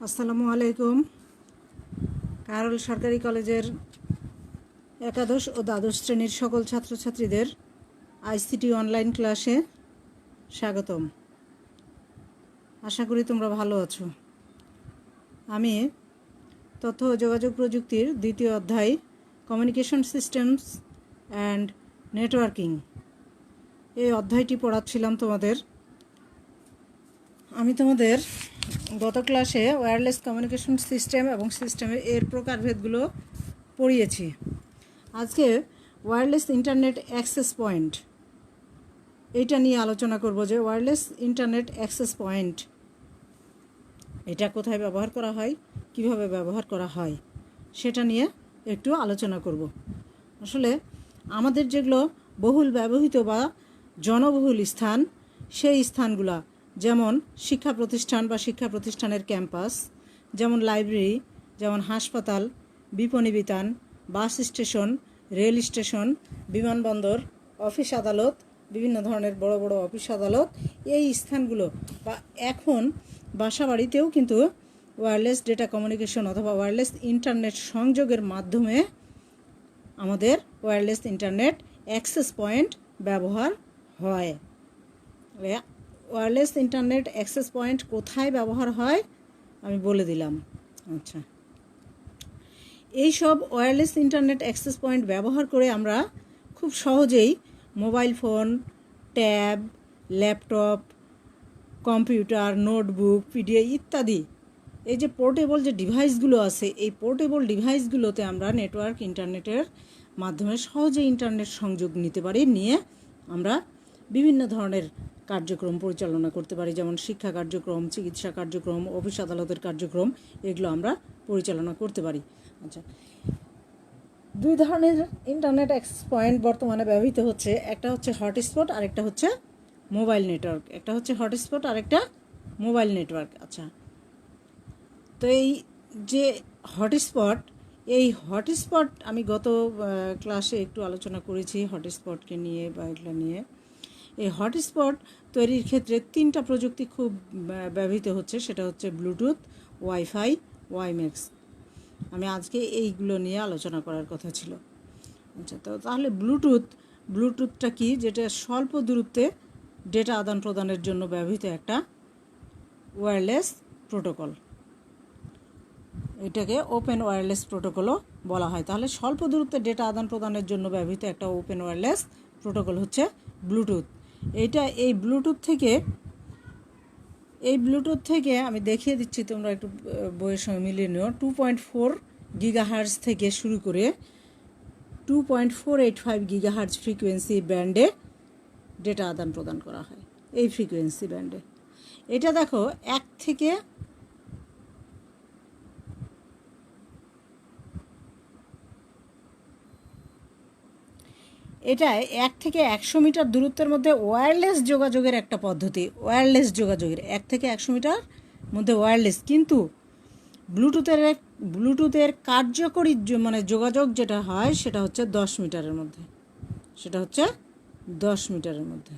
আসসালামু আলাইকুম। কারল সরকারি কলেজের একাদশ ও দ্বাদশ শ্রেণীর সকল ছাত্রছাত্রীদের আইসিটি অনলাইন ক্লাসে স্বাগতম। আশা করি তোমরা ভালো আছো। আমি তথ্য ও যোগাযোগ প্রযুক্তির দ্বিতীয় অধ্যায় কমিউনিকেশন সিস্টেমস অ্যান্ড নেটওয়ার্কিং এই অধ্যায়টি পড়াচ্ছিলাম তোমাদের। আমি তোমাদের গত ক্লাসে ওয়্যারলেস কমিউনিকেশন সিস্টেম এবং সিস্টেমের এর প্রকারভেদগুলো পড়িয়েছি। আজকে ওয়্যারলেস ইন্টারনেট অ্যাক্সেস পয়েন্ট এইটা নিয়ে আলোচনা করব যে ওয়্যারলেস ইন্টারনেট অ্যাক্সেস পয়েন্ট এটা কোথায় ব্যবহার করা হয়, কিভাবে ব্যবহার করা হয় সেটা নিয়ে একটু আলোচনা করব। আসলে আমাদের যেগুলো বহুল ব্যবহৃত বা জনবহুল স্থান, সেই স্থানগুলা যেমন শিক্ষা প্রতিষ্ঠান বা শিক্ষা প্রতিষ্ঠানের ক্যাম্পাস, যেমন লাইব্রেরি, যেমন হাসপাতাল, বিপণী বিতান, বাস স্টেশন, রেল স্টেশন, বিমানবন্দর, অফিস আদালত, বিভিন্ন ধরনের বড় বড় অফিস আদালত, এই স্থানগুলো বা এখন বাসাবাড়িতেও কিন্তু ওয়্যারলেস ডেটা কমিউনিকেশন অথবা ওয়্যারলেস ইন্টারনেট সংযোগের মাধ্যমে আমাদের ওয়্যারলেস ইন্টারনেট অ্যাক্সেস পয়েন্ট ব্যবহার হয়। ওয়্যারলেস ইন্টারনেট অ্যাক্সেস পয়েন্ট কোথায় ব্যবহার হয় আমি বলে দিলাম। আচ্ছা, এই সব ওয়্যারলেস ইন্টারনেট অ্যাক্সেস পয়েন্ট ব্যবহার করে আমরা খুব সহজেই mobile phone, tab, laptop, computer, notebook, PDA ইত্যাদি এই যে পোর্টেবল যে ডিভাইসগুলো আছে, এই পোর্টেবল ডিভাইসগুলোতে আমরা নেটওয়ার্ক ইন্টারনেটের মাধ্যমে সহজে ইন্টারনেট সংযোগ নিতে পারি, নিয়ে আমরা বিভিন্ন ধরনের কার্যক্রম পরিচালনা করতে পারি, যেমন শিক্ষা কার্যক্রম, চিকিৎসা কার্যক্রম, অফিস আদালতের কার্যক্রম, এগুলো আমরা পরিচালনা করতে পারি। আচ্ছা, দুই ধরনের ইন্টারনেট অ্যাক্সেস পয়েন্ট বর্তমানে ব্যবহৃত হচ্ছে। একটা হচ্ছে হটস্পট আর একটা হচ্ছে মোবাইল নেটওয়ার্ক। একটা হচ্ছে হটস্পট আর একটা মোবাইল নেটওয়ার্ক। আচ্ছা, তো এই যে হটস্পট, এই হটস্পট আমি গত ক্লাসে একটু আলোচনা করেছি হটস্পটকে নিয়ে বা এগুলো নিয়ে। এই হটস্পট তৈরির ক্ষেত্রে তিনটা প্রযুক্তি খুব ব্যবহৃত হচ্ছে, সেটা হচ্ছে ব্লুটুথ, ওয়াইফাই, ওয়াইম্যাক্স। আমি আজকে এইগুলো নিয়ে আলোচনা করার কথা ছিল। আচ্ছা, তো তাহলে ব্লুটুথটা কি? যেটা স্বল্প দূরত্বে ডেটা আদান প্রদানের জন্য ব্যবহৃত একটা ওয়্যারলেস প্রোটোকল। এটাকে ওপেন ওয়্যারলেস প্রোটোকলও বলা হয়। তাহলে স্বল্প দূরত্বে ডেটা আদান প্রদানের জন্য ব্যবহৃত একটা ওপেন ওয়্যারলেস প্রোটোকল হচ্ছে ব্লুটুথ। এই ব্লুটুথ থেকে আমি দেখিয়ে দিচ্ছি, তোমরা একটু বইয়ের সঙ্গে মিলিয়ে নিও। 2.4 গিগাহার্জ থেকে শুরু করে 2.485 গিগাহার্জ ফ্রিকোয়েন্সি ব্যান্ডে ডেটা আদান প্রদান করা হয়। এই ফ্রিকোয়েন্সি ব্যান্ডে এটা দেখো এটা 1 থেকে 100 মিটার দূরত্বের মধ্যে ওয়্যারলেস যোগাযোগের একটা পদ্ধতি। ওয়্যারলেস যোগাযোগের 1 থেকে 100 মিটার মধ্যে ওয়্যারলেস, কিন্তু ব্লুটুথের কার্যকরী মানে যোগাযোগ যেটা হয় সেটা হচ্ছে 10 মিটারের মধ্যে,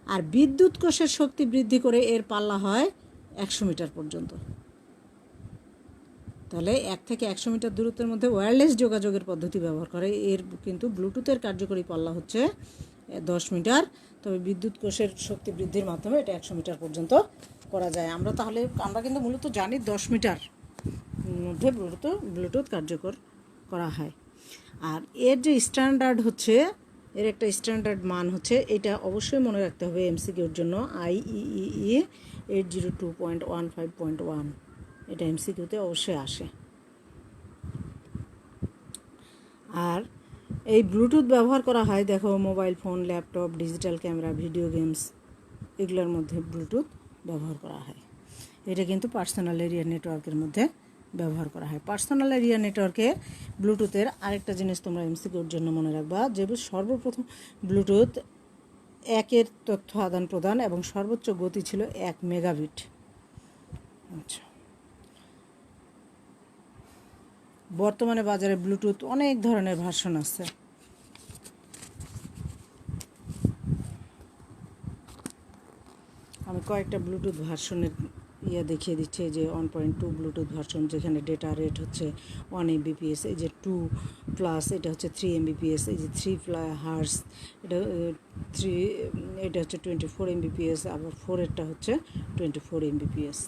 আর বিদ্যুৎ কোষের শক্তি বৃদ্ধি করে এর পাল্লা হয় 100 মিটার পর্যন্ত। তাহলে 1 থেকে 100 মিটার দূরত্বের মধ্যে ওয়্যারলেস যোগাযোগের পদ্ধতি ব্যবহার করে। এর কিন্তু ব্লুটুথের কার্যকরী পাল্লা হচ্ছে 10 মিটার, তবে বিদ্যুৎ কোষের শক্তি বৃদ্ধির মাধ্যমে এটা 100 মিটার পর্যন্ত করা যায়। আমরা কিন্তু মূলত জানি 10 মিটার মধ্যে ব্লুটুথ কার্যকর করা হয়। আর এর যে স্ট্যান্ডার্ড হচ্ছে, এর একটা স্ট্যান্ডার্ড মান হচ্ছে, এটা অবশ্যই মনে রাখতে হবে এমসিকিউর জন্য, IEEE 802.15.1। এটা এমসিকিউতে অবশ্যই আসে। আর এই ব্লুটুথ ব্যবহার করা হয়, দেখো mobile phone, laptop, digital camera, video games, এগুলোর মধ্যে ব্লুটুথ ব্যবহার করা হয়। এটা কিন্তু পার্সোনাল এরিয়া নেটওয়ার্কের মধ্যে ব্যবহার করা হয়। পার্সোনাল এরিয়া নেটওয়ার্কে ব্লুটুথের আরেকটা জিনিস তোমরা এমসিকিউর জন্য মনে রাখবা, যে সর্বপ্রথম ব্লুটুথ 1 তথ্য আদান প্রদান এবং সর্বোচ্চ গতি ছিল 1 মেগাবিট। আচ্ছা, বর্তমানে বাজারে ব্লুটুথ অনেক ধরনের ভার্সন আছে। আমি কয়েকটা ব্লুটুথ ভার্সনের দেখিয়ে দিচ্ছে যে 1.2 ব্লুটুথ ভার্সন, যেখানে ডেটা রেট হচ্ছে 1 Mbps, এই যে 2 প্লাস এটা হচ্ছে 3 Mbps, এই যে 3 হার্স এটা 3, এটা হচ্ছে 24 Mbps, আবার 4-এরটা হচ্ছে 24 Mbps।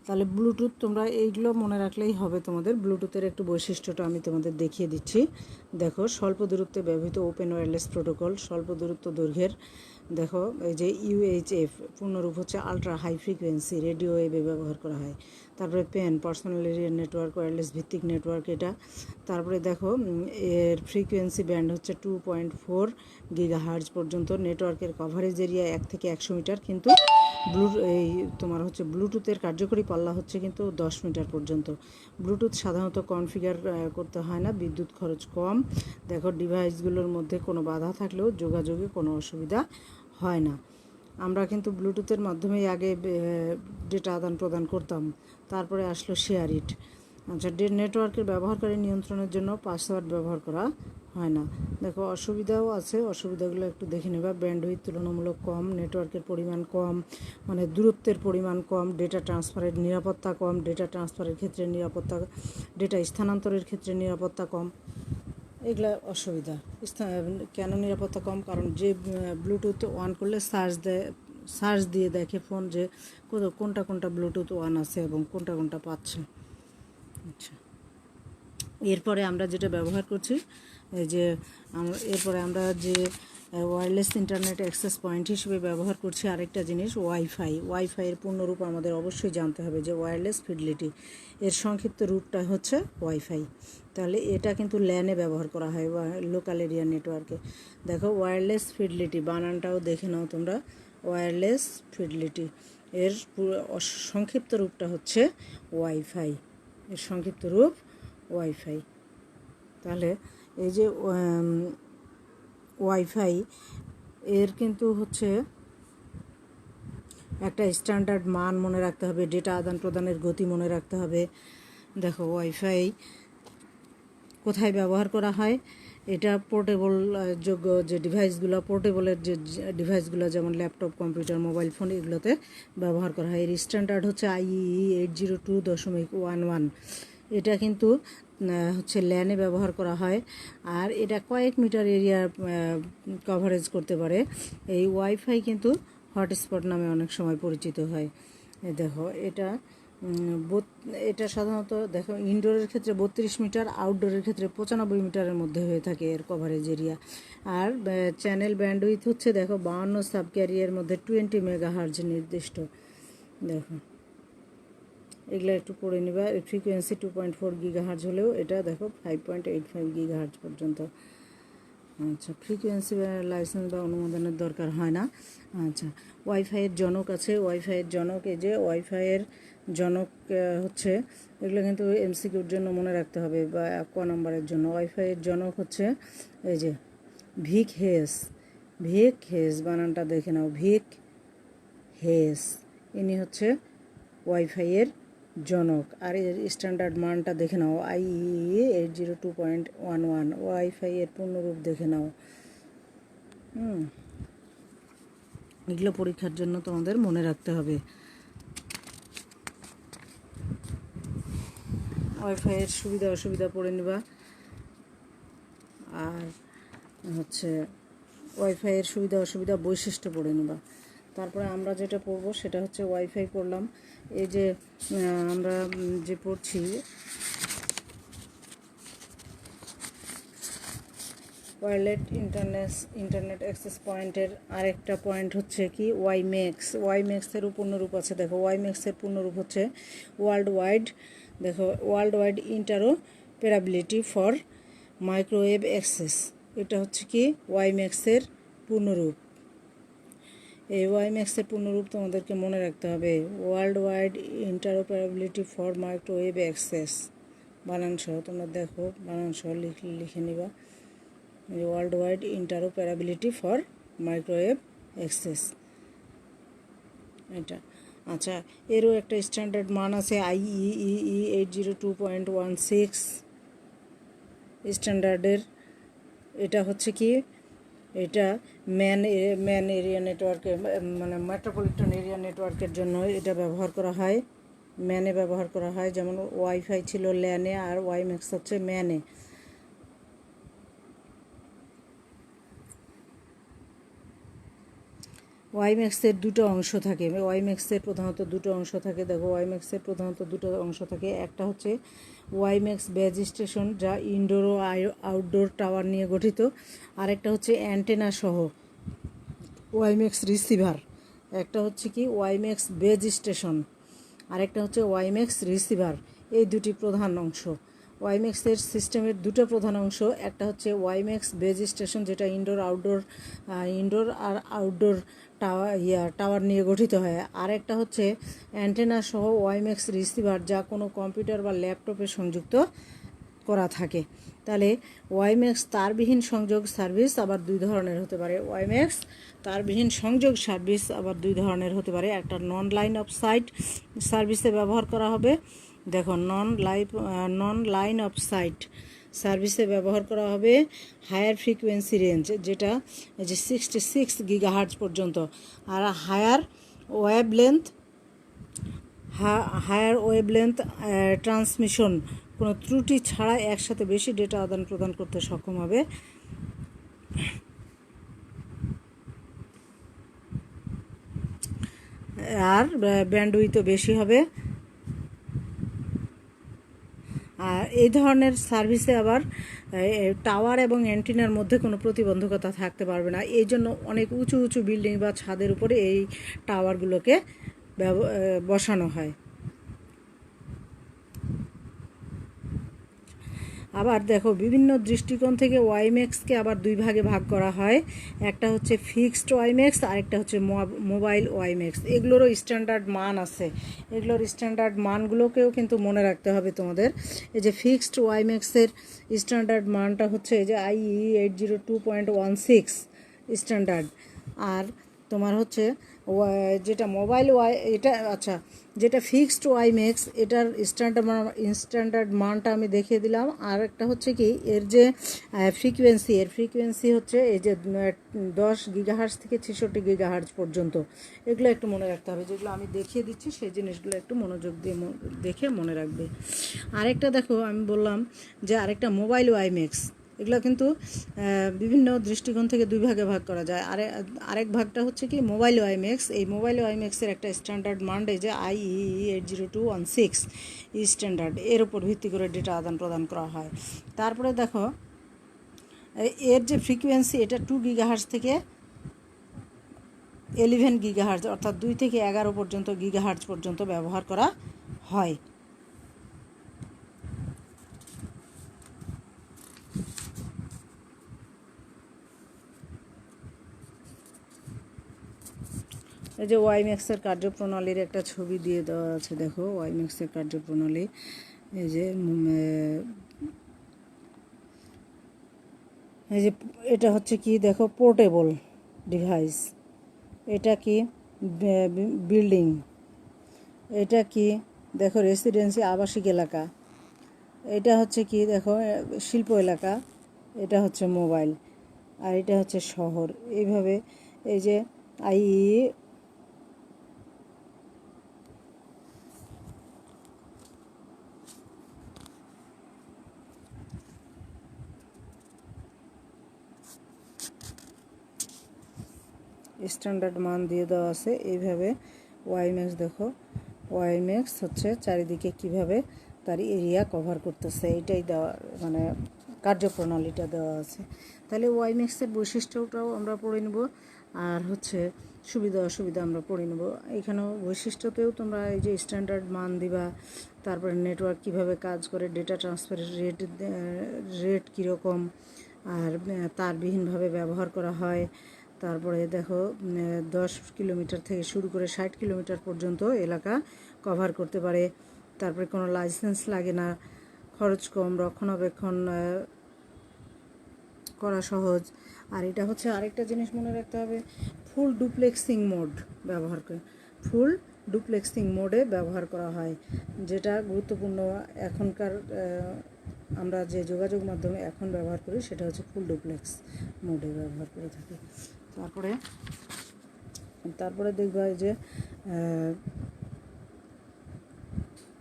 তাহলে ব্লুটুথ তোমরা এইগুলো মনে রাখলেই হবে। তোমাদের ব্লুটুথের একটু বৈশিষ্ট্যটা আমি তোমাদের দেখিয়ে দিচ্ছি। দেখো, স্বল্প দূরত্বে ব্যবহৃত ওপেন ওয়্যারলেস প্রোটোকল, স্বল্প দূরত্ব দৈর্ঘ্যের। দেখো এই যে UHF পূর্ণরূপ হচ্ছে আলট্রা হাই ফ্রিকোয়েন্সি রেডিও ওয়েভে ব্যবহার করা হয়। তারপরে পার্সোনাল এরিয়া নেটওয়ার্ক, ওয়্যারলেস ভিত্তিক নেটওয়ার্ক এটা। তারপরে দেখো এর ফ্রিকোয়েন্সি ব্যান্ড হচ্ছে 2.4 GHz পর্যন্ত। নেটওয়ার্কের কভারেজ এরিয়া 1 থেকে 100 মিটার, কিন্তু এই তোমার হচ্ছে ব্লুটুথের কার্যকরী পাল্লা হচ্ছে কিন্তু 10 মিটার পর্যন্ত। ব্লুটুথ সাধারণত কনফিগার করতে হয় না, বিদ্যুৎ খরচ কম। দেখো, ডিভাইসগুলোর মধ্যে কোনো বাধা থাকলেও যোগাযোগে কোনো অসুবিধা হয় না। আমরা কিন্তু ব্লুটুথের মাধ্যমেই আগে ডেটা আদান প্রদান করতাম, তারপরে আসলো শেয়ার ইট। আচ্ছা, নেটওয়ার্কের ব্যবহারকারী নিয়ন্ত্রণের জন্য পাসওয়ার্ড ব্যবহার করা হয় না। দেখো, অসুবিধাও আছে, অসুবিধাগুলো একটু দেখে নেবা। ব্যান্ডউইথ তুলনামূলক কম, নেটওয়ার্কের পরিমাণ কম, মানে দূরত্বের পরিমাণ কম, ডেটা ট্রান্সফারের নিরাপত্তা কম, ডেটা ট্রান্সফারের ক্ষেত্রে নিরাপত্তা, ডেটা স্থানান্তরের ক্ষেত্রে নিরাপত্তা কম। এগুলা অসুবিধা। কেন নিরাপত্তা কম? কারণ যে ব্লুটুথ অন করলে সার্চ দিয়ে দেখে ফোন যে কোনটা কোনটা ব্লুটুথ অন আছে এবং কোনটা কোনটা পাচ্ছে। আচ্ছা, এরপরে আমরা যেটা ব্যবহার করছি, এই যে এরপরে আমরা যে ওয়্যারলেস ইন্টারনেট অ্যাক্সেস পয়েন্ট হিসেবে ব্যবহার করছি আরেকটা জিনিস, ওয়াইফাইয়ের পূর্ণরূপ আমাদের অবশ্যই জানতে হবে, যে ওয়্যারলেস ফিডেলিটি। এর সংক্ষিপ্ত রূপটা হচ্ছে ওয়াইফাই। তাহলে এটা কিন্তু ল্যানে ব্যবহার করা হয়, লোকাল এরিয়া নেটওয়ার্কে। দেখো, ওয়্যারলেস ফিডেলিটি বানানটাও দেখে নাও তোমরা। ওয়্যারলেস ফিডেলিটি এর সংক্ষিপ্ত রূপটা হচ্ছে ওয়াইফাই। এর সংক্ষিপ্ত রূপ ওয়াইফাই। তাহলে এই যে ওয়াইফাই এর কিন্তু হচ্ছে একটা স্ট্যান্ডার্ড মান মনে রাখতে হবে, ডেটা আদান প্রদানের গতি মনে রাখতে হবে। দেখো, ওয়াইফাই কোথায় ব্যবহার করা হয়? এটা পোর্টেবল যোগ্য যে ডিভাইসগুলো, পোর্টেবলের যে ডিভাইসগুলো, যেমন ল্যাপটপ, কম্পিউটার, মোবাইল ফোন, এগুলোতে ব্যবহার করা হয়। এর স্ট্যান্ডার্ড হচ্ছে IEEE 802.11। এটা কিন্তু হচ্ছে ল্যানে ব্যবহার করা হয়, আর এটা কয়েক মিটার এরিয়া কভারেজ করতে পারে। এই ওয়াইফাই কিন্তু হটস্পট নামে অনেক সময় পরিচিত হয়। দেখো, এটা সাধারণত দেখো ইনডোরের ক্ষেত্রে 32 মিটার, আউটডোরের ক্ষেত্রে 95 মিটারের মধ্যে হয়ে থাকে এর কভারেজ এরিয়া। আর চ্যানেল ব্যান্ডউইথ হচ্ছে দেখো 52 সাব ক্যারিয়ার মধ্যে 20 মেগাহার্জ নির্দিষ্ট। দেখো, এগুলো একটু পড়ে নিবা। ফ্রিকোয়েন্সি 2.4 GHz হলেও এটা দেখো 5.85 GHz পর্যন্ত। আচ্ছা, ফ্রিকোয়েন্সি লাইসেন্স বা অনুমোদনের দরকার হয় না। আচ্ছা, ওয়াইফাইয়ের জনক আছে। ওয়াইফাইয়ের জনক, এই যে ওয়াইফাইয়ের জনক হচ্ছে, এগুলো কিন্তু MCQর জন্য মনে রাখতে হবে, বা নম্বরের জন্য। ওয়াইফাইয়ের জনক হচ্ছে এই যে ভিক হেস বানানটা দেখে নাও, ভিক হেস। ইনি হচ্ছে ওয়াইফাইয়ের জনক। আর এর স্ট্যান্ডার্ড মানটা দেখে নাও, IEEE 802.11। ওয়াইফাইয়ের পূর্ণরূপ দেখে নাও। এগুলো পরীক্ষার জন্য তোমাদের মনে রাখতে হবে। ওয়াইফাইয়ের সুবিধা অসুবিধা পড়ে নিবা। আর হচ্ছে ওয়াইফাইয়ের সুবিধা অসুবিধা বৈশিষ্ট্য পড়ে নিবা। তারপরে আমরা যেটা পড়বো সেটা হচ্ছে ওয়াইফাই পড়লাম। এই যে আমরা যে পড়ছি ওয়্যারলেস ইন্টারনেট অ্যাক্সেস পয়েন্টের আরেকটা পয়েন্ট হচ্ছে কি, ওয়াইম্যাক্সের পূর্ণরূপ আছে। দেখো, ওয়াইম্যাক্সের পূর্ণরূপ হচ্ছে ওয়ার্ল্ড ওয়াইড। দেখো, world wide interoperability for microwave access. এটা হচ্ছে কি ওয়াইম্যাক্সের পূর্ণরূপ। এই ওয়াইম্যাক্সের পূর্ণরূপ তোমাদেরকে মনে রাখতে হবে, world wide interoperability for microwave access. বানান সহ তোমরা দেখো, বানান সহ লিখে নিবা, world wide interoperability for microwave access. এটা আচ্ছা, এরও একটা স্ট্যান্ডার্ড মান আছে IEEE 802.16 স্ট্যান্ডার্ডের। এটা হচ্ছে কি, এটা ম্যান এরিয়া নেটওয়ার্কে, মানে মেট্রোপলিটন এরিয়া নেটওয়ার্কের জন্য এটা ব্যবহার করা হয়, ম্যানে ব্যবহার করা হয়। যেমন ওয়াইফাই ছিল ল্যানে, আর ওয়াইম্যাক্স হচ্ছে ম্যানে। ওয়াইম্যাক্সের দুটো অংশ থাকে, ওয়াইম্যাক্সের প্রধানত দুটো অংশ থাকে। দেখো, ওয়াইম্যাক্সের প্রধানত দুটো অংশ থাকে। একটা হচ্ছে ওয়াইম্যাক্স বেজ স্টেশন, যা ইনডোর ও আউটডোর টাওয়ার নিয়ে গঠিত। আরেকটা হচ্ছে অ্যান্টেনা সহ ওয়াইম্যাক্স রিসিভার। একটা হচ্ছে কি ওয়াইম্যাক্স বেজ স্টেশন, আরেকটা হচ্ছে ওয়াইম্যাক্স রিসিভার। এই দুটি প্রধান অংশ ওয়াইম্যাক্সের সিস্টেমের, দুটো প্রধান অংশ। একটা হচ্ছে ওয়াইম্যাক্স বেজ স্টেশন, যেটা ইনডোর আর আউটডোর টাওয়ার নিয়ে গঠিত হয়। আরেকটা হচ্ছে অ্যান্টেনা সহ ওয়াইম্যাক্স রিসিভার, যা কোনো কম্পিউটার বা ল্যাপটপে সংযুক্ত করা থাকে। তাহলে ওয়াইম্যাক্স তারবিহীন সংযোগ সার্ভিস আবার দুই ধরনের হতে পারে। ওয়াইম্যাক্স তারবিহীন সংযোগ সার্ভিস আবার দুই ধরনের হতে পারে। একটা নন লাইন অফ সাইট সার্ভিসে ব্যবহার করা হবে। দেখো, নন লাইন অফ সাইট সার্ভিসে ব্যবহার করা হবে হায়ার ফ্রিকোয়েন্সি রেঞ্জ, যেটা যে 66 গিগাহার্টজ পর্যন্ত। আর হায়ার ওয়েভলেন্থ ট্রান্সমিশন কোনো ত্রুটি ছাড়া একসাথে বেশি ডেটা আদান প্রদান করতে সক্ষম হবে। আর ব্যান্ডউইথও বেশি হবে। আর এই ধরনের সার্ভিসে আবার টাওয়ার এবং অ্যান্টিনার মধ্যে কোনো প্রতিবন্ধকতা থাকতে পারবে না। এই জন্য অনেক উঁচু উঁচু বিল্ডিং বা ছাদের উপরে এই টাওয়ারগুলোকে বসানো হয়। আবার দেখো, বিভিন্ন দৃষ্টিকোণ থেকে ওয়াইম্যাক্সকে আবার দুই ভাগে ভাগ করা হয়। একটা হচ্ছে ফিক্সড ওয়াইম্যাক্স, আরেকটা হচ্ছে মোবাইল ওয়াইম্যাক্স। এগুলোরও স্ট্যান্ডার্ড মান আছে, এগুলোর স্ট্যান্ডার্ড মানগুলোকেও কিন্তু মনে রাখতে হবে তোমাদের। এই যে ফিক্সড ওয়াইম্যাক্সের স্ট্যান্ডার্ড মানটা হচ্ছে এই যে IEEE 802.16 স্ট্যান্ডার্ড। আর তোমার হচ্ছে যেটা যেটা ফিক্সড ওয়াইম্যাক্স, এটার স্ট্যান্ডার্ড মানটা আমি দেখিয়ে দিলাম। আর একটা হচ্ছে কি, এর যে ফ্রিকোয়েন্সি হচ্ছে এই যে 10 গিগাহার্টজ থেকে 66 গিগাহার্টজ পর্যন্ত। এগুলো একটু মনে রাখতে হবে, যেগুলো আমি দেখিয়ে দিচ্ছি সেই জিনিসগুলো একটু মনোযোগ দিয়ে দেখে মনে রাখবে। আরেকটা দেখো, আমি বললাম যে আরেকটা মোবাইল ওয়াইম্যাক্স। এগুলো কিন্তু বিভিন্ন দৃষ্টিকোণ থেকে দুই ভাগে ভাগ করা যায়। আরেক ভাগটা হচ্ছে কি মোবাইল ওয়াইম্যাক্স। এই মোবাইল ওয়াইম্যাক্সের একটা স্ট্যান্ডার্ড মান যে IEEE 802.16 স্ট্যান্ডার্ড, এর উপর ভিত্তি করে ডেটা আদান প্রদান করা হয়। তারপরে দেখো, এর যে ফ্রিকোয়েন্সি, এটা 2 গিগাহার্টজ থেকে 11 গিগাহার্টজ, অর্থাৎ 2 থেকে 11 পর্যন্ত গিগাহার্টজ পর্যন্ত ব্যবহার করা হয়। এই যে ওয়াইম্যাক্সের কার্যপ্রণালীর একটা ছবি দিয়ে দেওয়া আছে। দেখো, ওয়াইম্যাক্সের কার্যপ্রণালী, এই যে এটা হচ্ছে কি, দেখো পোর্টেবল ডিভাইস, এটা কি বিল্ডিং, এটা কি দেখো রেসিডেন্সি আবাসিক এলাকা, এটা হচ্ছে কি দেখো শিল্প এলাকা, এটা হচ্ছে মোবাইল, আর এটা হচ্ছে শহর। এইভাবে এই যে IEEE স্ট্যান্ডার্ড মান দিয়ে দেওয়া আছে। এইভাবে ওয়াইম্যাক্স, দেখো ওয়াইম্যাক্স হচ্ছে চারিদিকে কিভাবে তার এরিয়া কভার করতেছে, এইটাই দেওয়া, মানে কার্যপ্রণালীটা দেওয়া আছে। তাহলে ওয়াইম্যাক্সের বৈশিষ্ট্যটাও আমরা পড়ে নেব, আর হচ্ছে সুবিধা অসুবিধা আমরা পড়ে নেব। এখানেও বৈশিষ্ট্যতেও তোমরা এই যে স্ট্যান্ডার্ড মান দিবা, তারপরে নেটওয়ার্ক কিভাবে কাজ করে, ডেটা ট্রান্সফারের রেট কীরকম, আর তারবিহীনভাবে ব্যবহার করা হয়। তারপরে দেখো 10 কিলোমিটার থেকে শুরু করে 60 কিলোমিটার পর্যন্ত এলাকা কভার করতে পারে। তারপরে কোনো লাইসেন্স লাগে না, খরচ কম, রক্ষণাবেক্ষণ করা সহজ। আর এটা হচ্ছে আরেকটা জিনিস মনে রাখতে হবে, ফুল ডুপ্লেক্সিং মোড ব্যবহার করে, ফুল ডুপ্লেক্সিং মোডে ব্যবহার করা হয়, যেটা গুরুত্বপূর্ণ। এখনকার আমরা যে যোগাযোগ মাধ্যমে এখন ব্যবহার করি সেটা হচ্ছে ফুল ডুপ্লেক্স মোডে ব্যবহার করে থাকি। তারপরে দেখবা যে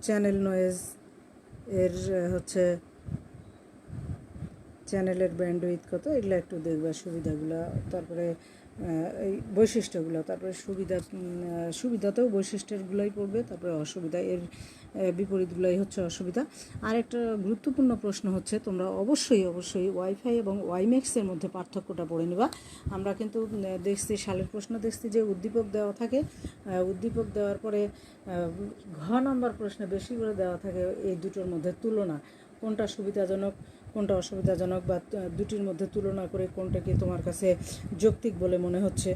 চ্যানেল নয়েজ এর হচ্ছে চ্যানেলের ব্যান্ডউইথ কত, এগুলো একটু দেখবা সুবিধাগুলো। তারপরে এই বৈশিষ্ট্যগুলো, তারপরে সুবিধাতেও বৈশিষ্ট্যগুলোই পড়বে, তারপরে অসুবিধা, এর বিপরীতগুলোই হচ্ছে অসুবিধা। আর একটা গুরুত্বপূর্ণ প্রশ্ন হচ্ছে তোমরা অবশ্যই ওয়াইফাই এবং ওয়াইম্যাক্সের মধ্যে পার্থক্যটা পড়ে নিবা। আমরা কিন্তু দেখছি সালের প্রশ্ন দেখছি যে উদ্দীপক দেওয়া থাকে, উদ্দীপক দেওয়ার পরে ঘ নাম্বার প্রশ্নে বেশি করে দেওয়া থাকে এই দুটোর মধ্যে তুলনা, কোনটা সুবিধাজনক কোনটা অসুবিধাজনক, বা দুটির মধ্যে তুলনা করে কোনটাকে তোমার কাছে যৌক্তিক বলে মনে হচ্ছে।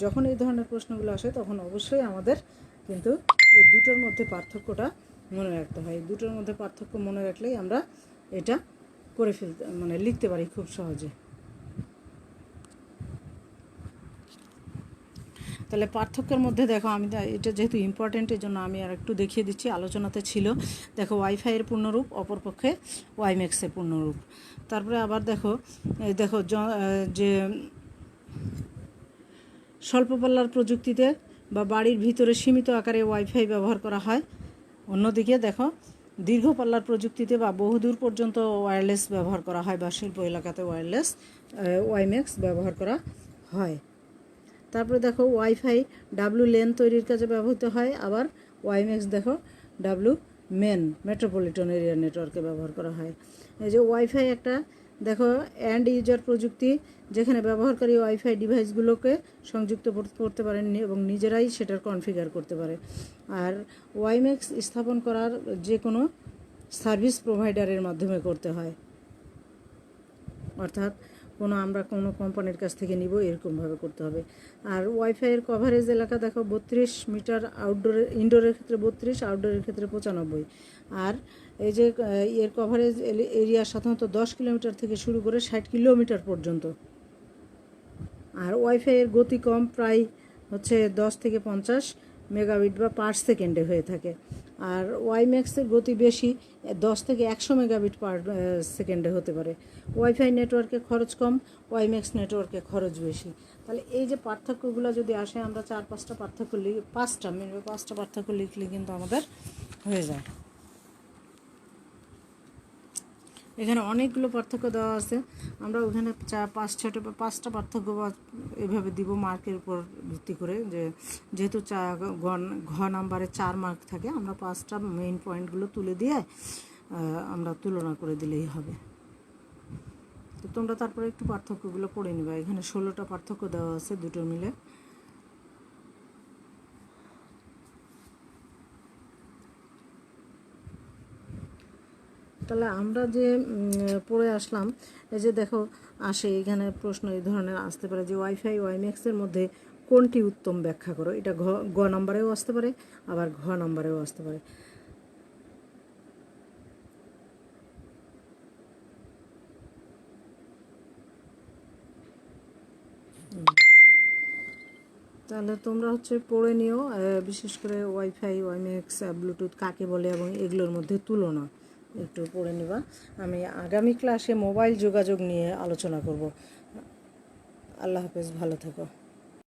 যখন এই ধরনের প্রশ্নগুলো আসে তখন অবশ্যই আমাদের কিন্তু এই দুটোর মধ্যে পার্থক্যটা মনে রাখতে হয়। এই দুটোর মধ্যে পার্থক্য মনে রাখলেই আমরা এটা করে লিখতে পারি খুব সহজে। তাহলে পার্থক্যের মধ্যে দেখো, আমি এটা যেহেতু ইম্পর্টেন্ট এই জন্য আমি আর একটু দেখিয়ে দিচ্ছি, আলোচনাতে ছিল। দেখো ওয়াইফাইয়ের পূর্ণরূপ, অপরপক্ষে ওয়াইম্যাক্সের পূর্ণরূপ। তারপরে আবার দেখো যে স্বল্প পাল্লার প্রযুক্তিতে বা বাড়ির ভিতরে সীমিত আকারে ওয়াইফাই ব্যবহার করা হয়। অন্যদিকে দেখো দীর্ঘ পাল্লার প্রযুক্তিতে বা বহুদূর পর্যন্ত ওয়্যারলেস ব্যবহার করা হয়, বা শিল্প এলাকাতে ওয়াইম্যাক্স ব্যবহার করা হয়। তারপরে দেখো ওয়াইফাই ডাব্লু লেন তৈরির কাজে ব্যবহৃত হয়, আবার ওয়াইম্যাক্স দেখো ডাব্লু মেট্রোপলিটন এরিয়া নেটওয়ার্কে ব্যবহার করা হয়। এই যে ওয়াইফাই একটা দেখো এন্ড ইউজার প্রযুক্তি, যেখানে ব্যবহারকারী ওয়াইফাই ডিভাইসগুলোকে সংযুক্ত করতে পারেন এবং নিজেরাই সেটার কনফিগার করতে পারে। আর ওয়াইম্যাক্স স্থাপন করার যে কোনো সার্ভিস প্রোভাইডারের মাধ্যমে করতে হয়, অর্থাৎ আমরা কোনো কোম্পানির কাছ থেকে নিব এরকমভাবে করতে হবে। আর ওয়াইফাইয়ের কভারেজ এলাকা দেখো 32 মিটার, ইনডোরের ক্ষেত্রে 32, আউটডোরের ক্ষেত্রে 95। আর এই যে এর কভারেজ এরিয়া সাধারণত 10 কিলোমিটার থেকে শুরু করে 60 কিলোমিটার পর্যন্ত। আর ওয়াইফাইয়ের গতি কম, প্রায় হচ্ছে 10 থেকে 50 মেগাবিট বা পার সেকেন্ডে হয়ে থাকে। আর ওয়াইম্যাক্সের গতি বেশি, 10 থেকে 100 মেগাবিট পার সেকেন্ডে হতে পারে। ওয়াইফাই নেটওয়ার্কে খরচ কম, ওয়াইম্যাক্স নেটওয়ার্কে খরচ বেশি। তাহলে এই যে পার্থক্যগুলো যদি আসে, আমরা 4-5টা পার্থক্য পাঁচটা পার্থক্য লিখলে কিন্তু আমাদের হয়ে যায়। এখানে অনেকগুলো পার্থক্য দেওয়া আছে, আমরা ওখানে 5-6টা পার্থক্য বা এভাবে দিব মার্কের উপর ভিত্তি করে, যেহেতু ঘ নাম্বারে 4 মার্ক থাকে, আমরা 5টা মেইন পয়েন্টগুলো তুলে দিয়ে আমরা তুলনা করে দিলেই হবে। তো তোমরা তারপরে একটু পার্থক্যগুলো পড়ে নিবা। এখানে 16টা পার্থক্য দেওয়া আছে দুটো মিলে। তাহলে আমরা যে পড়ে আসলাম, এই যে দেখো এখানে প্রশ্ন এই ধরনের আসতে পারে যে ওয়াইফাই ওয়াইম্যাক্সের মধ্যে কোনটি উত্তম ব্যাখ্যা করো। এটা গ নাম্বারেও আসতে পারে, আবার ঘ নাম্বারেও আসতে পারে। তাহলে তোমরা পড়ে নিও, বিশেষ করে ওয়াইফাই ওয়াইম্যাক্স ব্লুটুথ কাকে বলে এবং এগুলোর মধ্যে তুলনা একটু পড়ে নিবা। আমি আগামী ক্লাসে মোবাইল যোগাযোগ নিয়ে আলোচনা করব। আল্লাহ হাফেজ, ভালো থেকো।